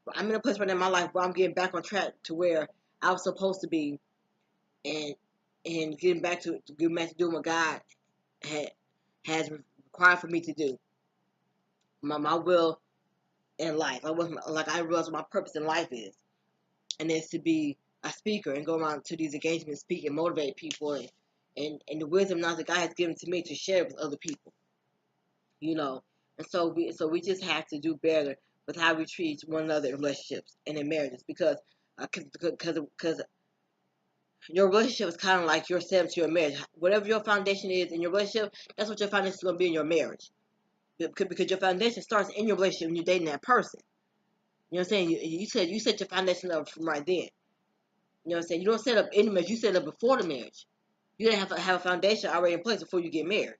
But I'm in a place right now in my life where I'm getting back on track to where I was supposed to be. And and getting back to doing what God had has required for me to do. My will in life. I realized what my purpose in life is, and it's to be a speaker and go around to these engagements, speak and motivate people, and the wisdom knowledge that God has given to me to share with other people. You know, and so we just have to do better with how we treat one another in relationships and in marriages because because your relationship is kind of like your step to your marriage. Whatever your foundation is in your relationship, that's what your foundation is going to be in your marriage. Because your foundation starts in your relationship when you're dating that person. You know what I'm saying? You set your foundation up from right then. You know what I'm saying? You don't set up in the marriage. You set up before the marriage. You gotta have a foundation already in place before you get married.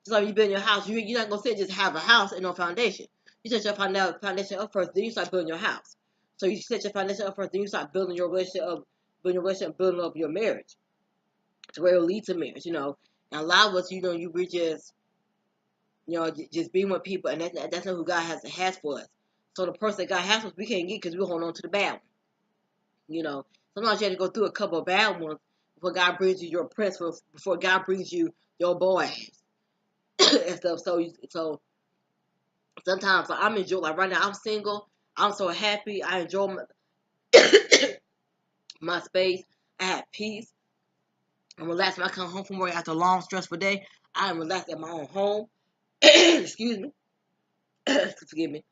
Just like you build your house, you're not gonna sit just have a house and no foundation. You set your foundation up first, then you start building your house. So you set your foundation up first, then you start building your relationship up, building up your marriage. To where it'll lead to marriage, you know. And a lot of us, we just, just being with people, and that's not who God has for us. So the person that God has for us, we can't get because we hold on to the bad one. You know, sometimes you have to go through a couple of bad ones before God brings you your prince, before God brings you your boys and stuff. So sometimes I'm enjoying, like right now I'm single. I'm so happy. I enjoy my space. I have peace. I'm relaxed when I come home from work after a long, stressful day. I am relaxed at my own home. Excuse me. Forgive me.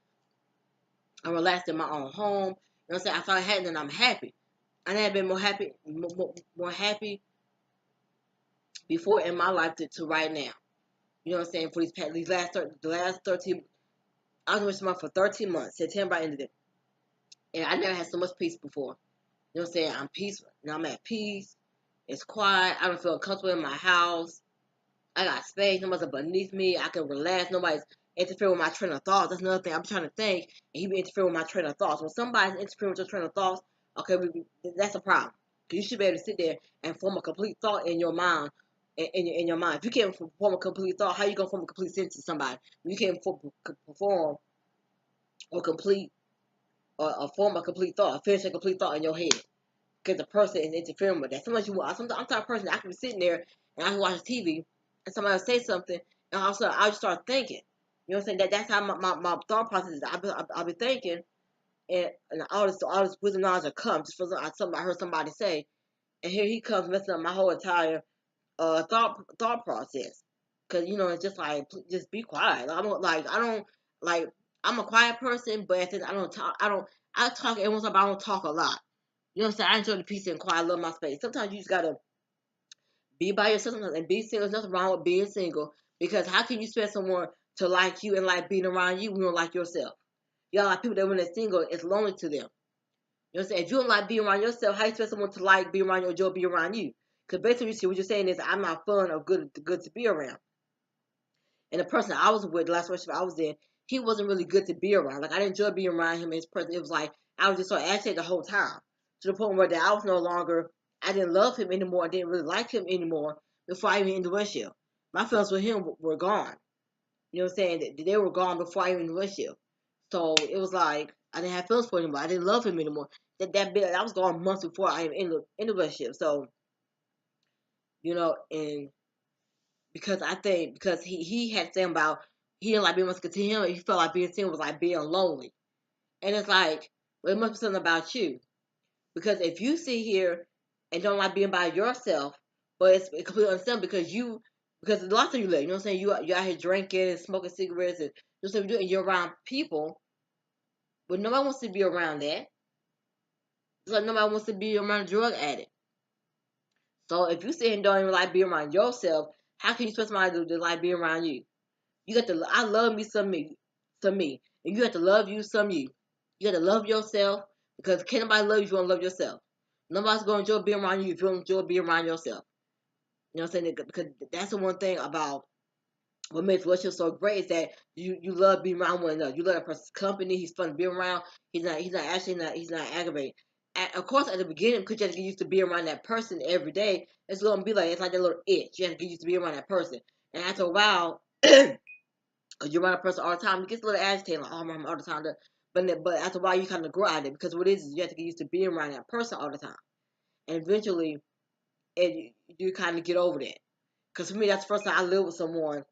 I'm relaxed in my own home. You know what I'm saying? I started having, and I'm happy. I never been more happy before in my life to right now. You know what I'm saying? For the last 13, I was with someone for 13 months. September I ended it, and I never had so much peace before. You know what I'm saying? I'm peaceful. Now I'm at peace. It's quiet. I don't feel comfortable in my house. I got space. Nobody's beneath me. I can relax. Nobody's interfering with my train of thoughts. That's another thing. I'm trying to think, and he be interfering with my train of thoughts. When somebody's interfering with your train of thoughts, okay, that's a problem. Because you should be able to sit there and form a complete thought in your mind. In your mind, if you can't form a complete thought, how you gonna form a complete sentence to somebody? You can't perform or complete or form a complete thought, finish a complete thought in your head because the person is interfering with that. Sometimes I'm the type of person that I can be sitting there and I can watch TV and somebody will say something and all of a sudden I just start thinking. You know what I'm saying? That's how my thought process is. I'll be thinking and all this wisdom knowledge will come just for something I heard somebody say, and here he comes messing up my whole entire thought process. Cause it's just like just be quiet. I don't like I'm a quiet person, but I don't talk. I talk every once in a while, but I don't talk a lot. You know what I'm saying? I enjoy the peace and quiet. I love my space. Sometimes you just gotta be by yourself and be single. There's nothing wrong with being single because how can you expect someone to like you and like being around you when you don't like yourself? You got a lot of people that when they're single, it's lonely to them. You know what I'm saying? If you don't like being around yourself, how you expect someone to like being around you or enjoy being around you? Because basically, what you're saying is, I'm not fun or good to be around. And the person I was with, the last relationship I was in, he wasn't really good to be around. Like I didn't enjoy being around him and his person. It was like I was just so agitated the whole time to the point where that I was no longer. I didn't love him anymore. I didn't really like him anymore before I even ended the relationship. My feelings with him were gone. You know what I'm saying? They were gone before I even ended the relationship. So it was like I didn't have feelings for him, but I didn't love him anymore. That was gone months before I even ended the relationship. So and because he had something about he didn't like being with to him, he felt like being single was like being lonely. And it's like, well, it must be something about you. Because if you sit here and don't like being by yourself, but it's completely understandable because the last time you live, you know what I'm saying? You out here drinking and smoking cigarettes and just what you do, and you're around people, but nobody wants to be around that. It's like nobody wants to be around a drug addict. So if you sit here and don't even like being around yourself, how can you expect somebody to like being around you? You got to. I love me some me, and you have to love you some you. You got to love yourself because can't nobody love you if you don't love yourself. Nobody's going to enjoy being around you if you don't enjoy being around yourself. You know what I'm saying? Because that's the one thing about what makes relationships so great is that you love being around one another. You love a person's company. He's fun to be around. He's not aggravating. Of course, at the beginning, because you have to get used to being around that person every day, it's gonna be like it's like that little itch. You have to get used to being around that person, and after a while. Because you're around a person all the time, it gets a little agitated, like, oh, I'm all the time. But after a while, you kind of grow out of it because what it is you have to get used to being around that person all the time. And eventually, and you kind of get over that. Because for me, that's the first time I lived with someone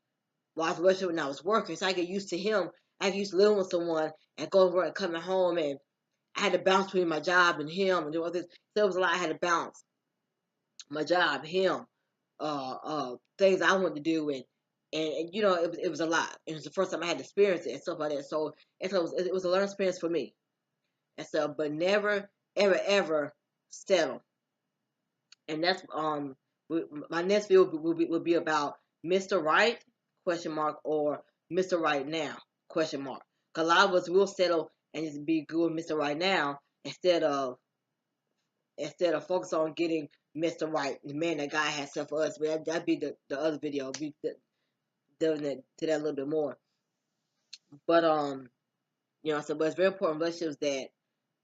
while I was working when I was working. So I get used to him. I get used to living with someone and going to work and coming home, and I had to balance between my job and him and do all this. So it was a lot I had to balance. My job, him, things I wanted to do, and you know, it was a lot. It was the first time I had to experience it and stuff like that. So it was a learning experience for me. And so, but never, ever, ever settle. And that's my next video will be about Mr. Right question mark or Mr. Right now question mark. Cause a lot of us will settle and just be good with Mr. Right now instead of focus on getting Mr. Right, the man that God has set for us. But that'd be the other video. Be delving to that a little bit more. But you know, so but it's very important relationships that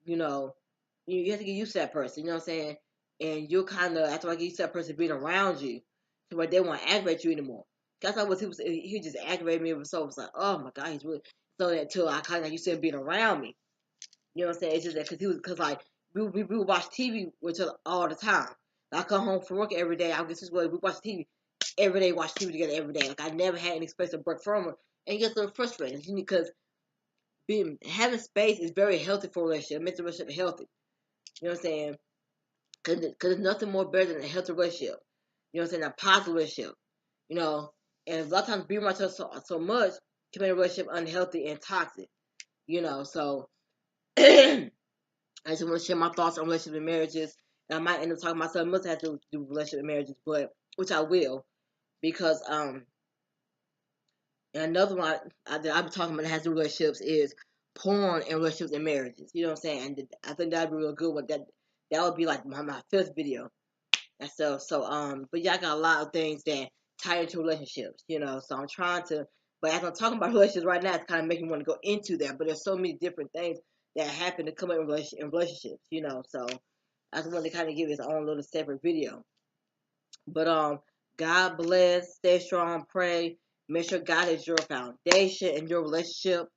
you know you have to get used to that person. You know what I'm saying? And you'll kind of after I get used to that person being around you, to where they won't aggravate you anymore. That's how he just aggravated me. So it was like, oh my God, he's really so that till I kind of used to him being around me. You know what I'm saying? It's just that because like we would watch TV with each other all the time. I come home from work every day. I guess this way we watch TV every day, watch TV together every day. Like I never had any space to break from her, and it gets a little frustrating because being having space is very healthy for a relationship. It makes the relationship healthy. You know what I'm saying? Because there's nothing more better than a healthy relationship. You know what I'm saying? A positive relationship. You know, and a lot of times being myself so much can make a relationship unhealthy and toxic. You know, so I just want to share my thoughts on relationships and marriages. And I might end up talking about something else that has to do with relationships and marriages, but which I will because and another one that I've been talking about that has to do with relationships is porn and relationships and marriages. You know what I'm saying? And I think that'd be a real good one. That would be like my fifth video and stuff. So but yeah, I got a lot of things that tie into relationships. You know, so I'm trying to. But as I'm talking about relationships right now, it's kind of making me want to go into that. But there's so many different things that happen to come up in relationships. You know, so I just wanted to kind of give its own little separate video. But God bless, stay strong, pray. Make sure God is your foundation in your relationship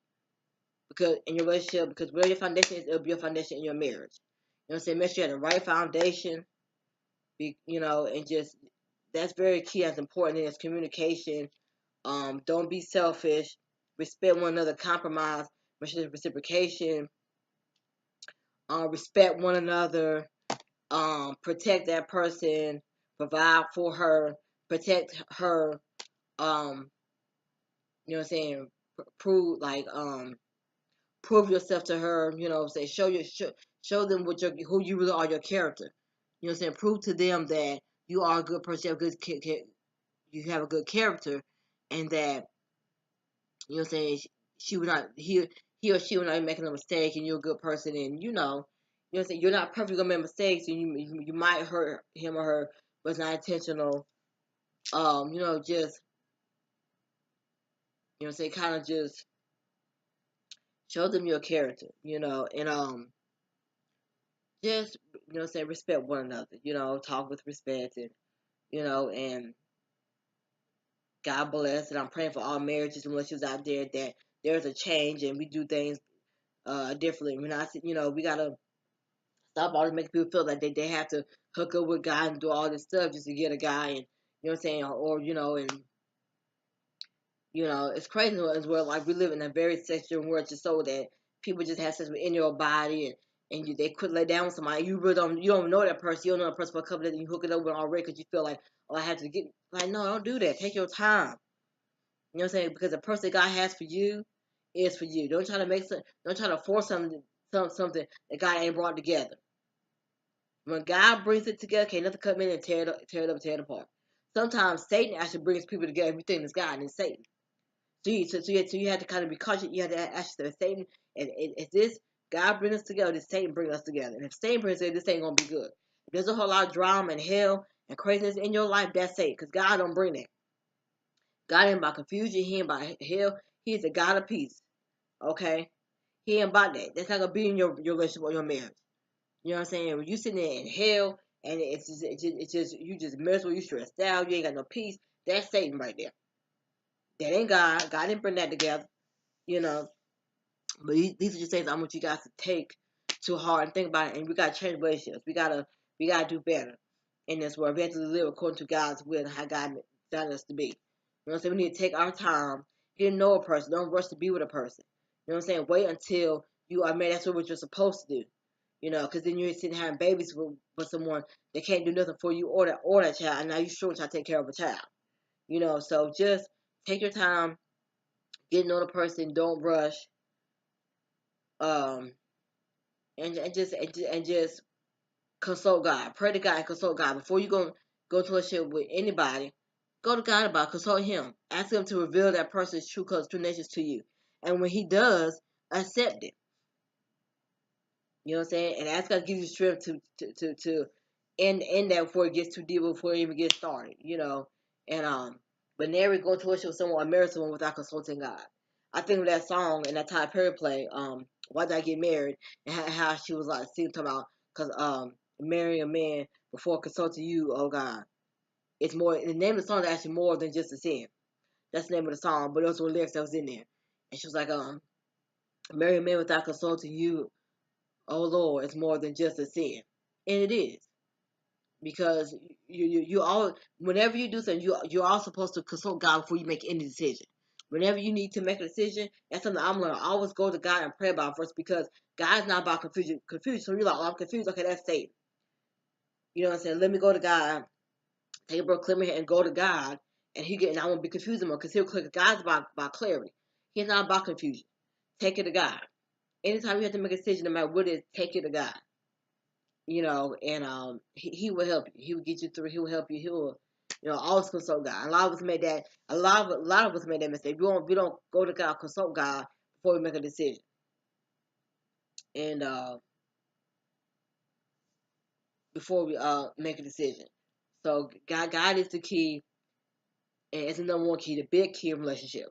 because where your foundation is, it'll be your foundation in your marriage. You know what I'm saying? Make sure you have the right foundation. You know, and just that's very key. That's important. And it's communication. Don't be selfish. Respect one another. Compromise. Make sure there's reciprocation. Respect one another. Protect that person. Provide for her. Protect her. Um, you know what I'm saying? Prove prove yourself to her. You know, say show them who you really are, your character. You know what I'm saying? Prove to them that you are a good person, you have a good character, and that you know what I'm saying. She would not he or she would not be making a mistake, and you're a good person, and you know what I'm saying. You're not perfect, gonna make mistakes, and you might hurt him or her, but it's not intentional. You know, just you know what I'm saying, kind of just show them your character, you know, and just you know what I'm saying, respect one another, you know, talk with respect and you know, and God bless and I'm praying for all marriages and relationships out there that there's a change and we do things differently. We're not you know, we gotta stop always making people feel like they have to hook up with God and do all this stuff just to get a guy and you know what I'm saying, or you know, and you know, it's crazy as well. Like we live in a very sexual world, just so that people just have sex within your body, and they could lay down with somebody. You don't know that person. You don't know that person for a couple of days, and you hook it up with already because you feel like, oh, I have to get like, no, don't do that. Take your time. You know what I'm saying? Because the person God has for you is for you. Don't try to don't try to force something that God ain't brought together. When God brings it together, can't nothing come in and tear it apart. Sometimes Satan actually brings people together. Everything is God and it's Satan. So you have to kind of be cautious. You have to ask yourself, Satan, if this God bring us together, this Satan bring us together. And if Satan brings us together, this ain't gonna be good. If there's a whole lot of drama and hell and craziness in your life, that's Satan, because God don't bring that. God ain't about confusion. He ain't about hell. He's a God of peace. Okay, He ain't about that. That's not gonna be in your relationship or your marriage. You know what I'm saying? When you sitting there in hell and it's just you just miserable, you stressed out, you ain't got no peace. That's Satan right there. That ain't God. God didn't bring that together. You know. But these are just things I want you guys to take to heart and think about it. And we gotta change relationships. We gotta do better. in this world. We have to live according to God's will and how God designed us to be. You know what I'm saying? We need to take our time, get to know a person. Don't rush to be with a person. You know what I'm saying? Wait until you are married. That's what you're supposed to do. You know, because then you're sitting having babies with someone that can't do nothing for you or that child. And now you're sure trying to take care of a child. You know, so just take your time, get to know the person. Don't rush. Um, and just consult God. Pray to God and consult God before you go to a ship with anybody. Go to God about it. Consult Him. Ask Him to reveal that person's true colors, true natures to you. And when He does, accept it. You know what I'm saying? And ask God to give you strength to end that before it gets too deep, before it even gets started. You know, and but never go to a ship with someone or marry someone without consulting God. I think of that song and that Tyler Perry play, Why Did I Get Married? And how she was like singing talking about, because marrying a man before consulting you, oh God. It's more, the name of the song is actually more than just a sin. That's the name of the song, but those were lyrics that was in there. And she was like, marry a man without consulting you, oh Lord, it's more than just a sin. And it is. Because you all, whenever you do something, you're all supposed to consult God before you make any decision. Whenever you need to make a decision, that's something I'm gonna always go to God and pray about first, because God's not about confusion. So you're like, oh, I'm confused. Okay, that's safe. You know what I'm saying? Let me go to God, take a bro, clear my head, and go to God, and and I won't be confused anymore, because God's about clarity. He's not about confusion. Take it to God. Anytime you have to make a decision, no matter what it is, take it to God. You know, and he will help you. He will get you through. He will help you. He will, always consult God. A lot of us made that. A lot of us made that mistake. We don't go to God, consult God before we make a decision. And before we make a decision. So God is the key, and it's the number one key, the big key in relationship.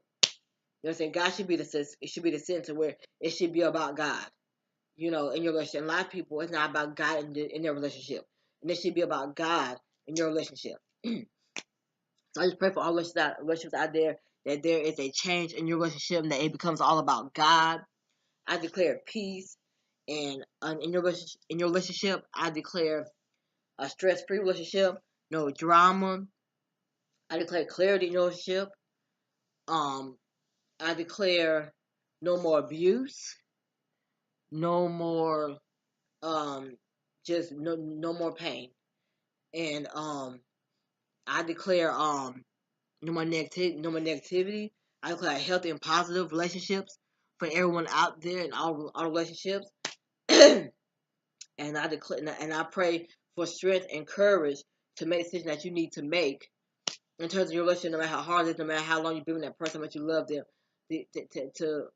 You know what I'm saying? God should be it should be the center, where it should be about God. In your relationship. A lot of people, it's not about God in their relationship, and it should be about God in your relationship. So I just pray for all relationships out there, that there is a change in your relationship, and that it becomes all about God. I declare peace, and in your relationship, I declare a stress-free relationship, no drama. I declare clarity in your relationship. Um, I declare no more abuse, no more just no more pain, and I declare no more negativity. I declare healthy and positive relationships for everyone out there in all relationships. And I declare, and I pray for strength and courage to make decisions that you need to make in terms of your relationship, no matter how hard it is, no matter how long you've been with that person, but you love them, to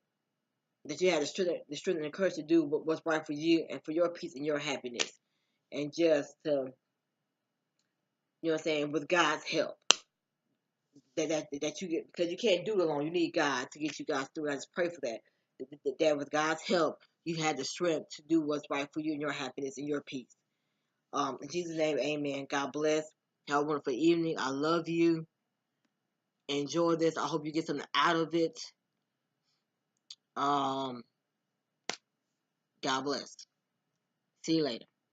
that you have the strength and the courage to do what's right for you and for your peace and your happiness, and just to, with God's help. That you get, because you can't do it alone. You need God to get you guys through. I just pray for that. That with God's help, you had the strength to do what's right for you and your happiness and your peace. In Jesus' name, amen. God bless. Have a wonderful evening. I love you. Enjoy this. I hope you get something out of it. God bless. See you later.